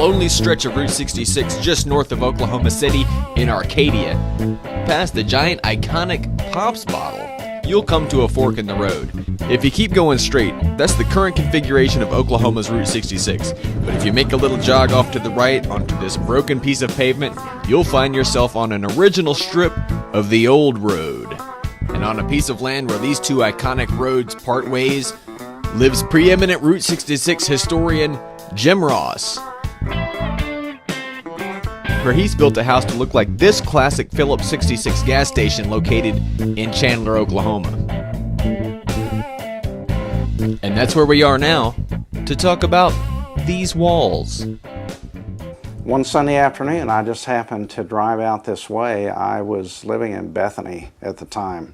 lonely stretch of Route 66 just north of Oklahoma City in Arcadia. Past the giant iconic Pops bottle, you'll come to a fork in the road. If you keep going straight, that's the current configuration of Oklahoma's Route 66. But if you make a little jog off to the right onto this broken piece of pavement, you'll find yourself on an original strip of the old road. And on a piece of land where these two iconic roads part ways, lives preeminent Route 66 historian Jim Ross, where he's built a house to look like this classic Phillips 66 gas station located in Chandler, Oklahoma. And that's where we are now to talk about these walls. One Sunday afternoon, I just happened to drive out this way. I was living in Bethany at the time.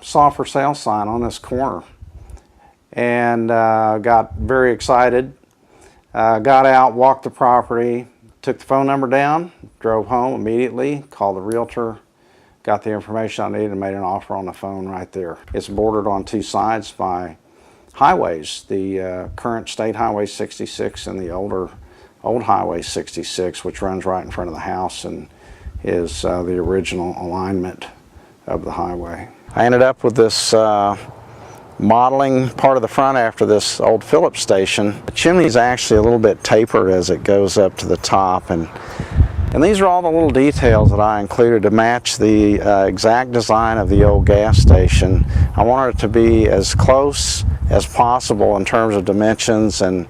Saw a for sale sign on this corner and got very excited. Got out, walked the property, took the phone number down, drove home immediately, called the realtor, got the information I needed, and made an offer on the phone right there. It's bordered on two sides by highways, the current State Highway 66 and the old Highway 66, which runs right in front of the house and is the original alignment of the highway. I ended up with this modeling part of the front after this old Phillips station. The chimney is actually a little bit tapered as it goes up to the top, and these are all the little details that I included to match the exact design of the old gas station. I wanted it to be as close as possible in terms of dimensions and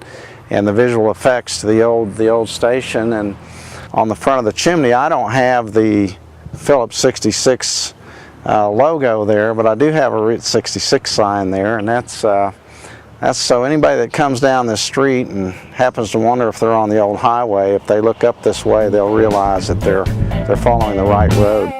the visual effects to the old station. And on the front of the chimney, I don't have the Phillips 66 logo there, but I do have a Route 66 sign there, and that's so anybody that comes down this street and happens to wonder if they're on the old highway, if they look up this way, they'll realize that they're following the right road.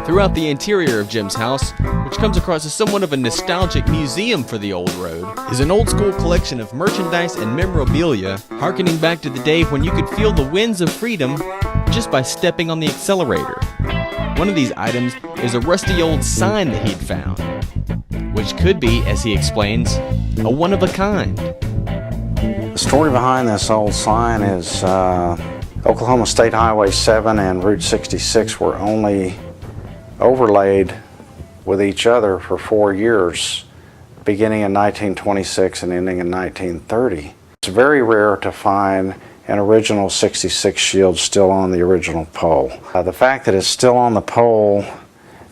Throughout the interior of Jim's house, which comes across as somewhat of a nostalgic museum for the old road, is an old school collection of merchandise and memorabilia, harkening back to the day when you could feel the winds of freedom just by stepping on the accelerator. One of these items is a rusty old sign that he'd found, which could be, as he explains, a one-of-a-kind. The story behind this old sign is Oklahoma State Highway 7 and Route 66 were only overlaid with each other for 4 years, beginning in 1926 and ending in 1930. It's very rare to find an original 66 shield still on the original pole. The fact that it's still on the pole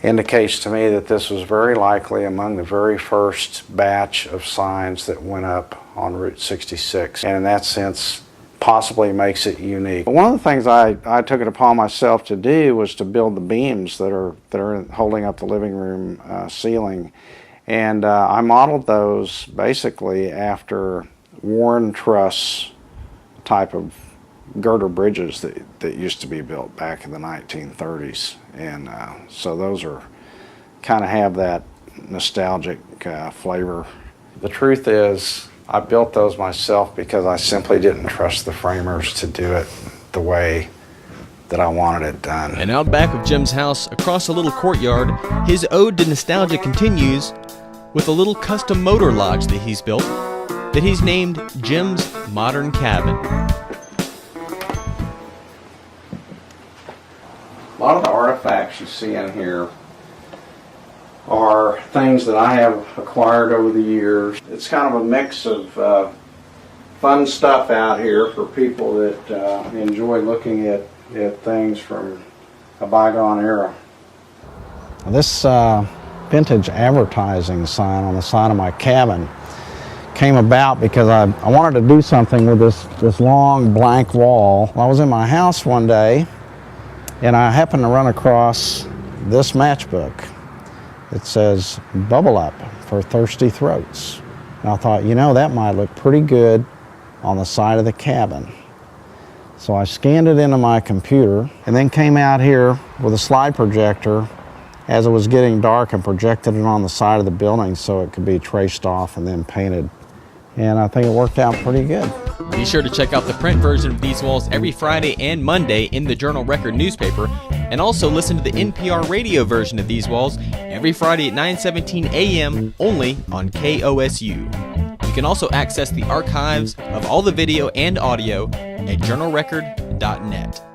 indicates to me that this was very likely among the very first batch of signs that went up on Route 66, and in that sense possibly makes it unique. One of the things I took it upon myself to do was to build the beams that are holding up the living room ceiling, and I modeled those basically after worn truss type of girder bridges that used to be built back in the 1930s, and so those are kind of have that nostalgic flavor. The truth is, I built those myself because I simply didn't trust the framers to do it the way that I wanted it done. And out back of Jim's house, across a little courtyard, his ode to nostalgia continues with a little custom motor lodge that he's built that he's named Jim's Modern Cabin. A lot of the artifacts you see in here are things that I have acquired over the years. It's kind of a mix of fun stuff out here for people that enjoy looking at things from a bygone era. This vintage advertising sign on the side of my cabin came about because I wanted to do something with this long blank wall. I was in my house one day and I happened to run across this matchbook. It says, "Bubble Up for Thirsty Throats." And I thought, you know, that might look pretty good on the side of the cabin. So I scanned it into my computer and then came out here with a slide projector as it was getting dark and projected it on the side of the building so it could be traced off and then painted. And I think it worked out pretty good. Be sure to check out the print version of these walls every Friday and Monday in the Journal-Record newspaper, and also listen to the NPR radio version of these walls every Friday at 9:17 a.m. only on KOSU. You can also access the archives of all the video and audio at journalrecord.net.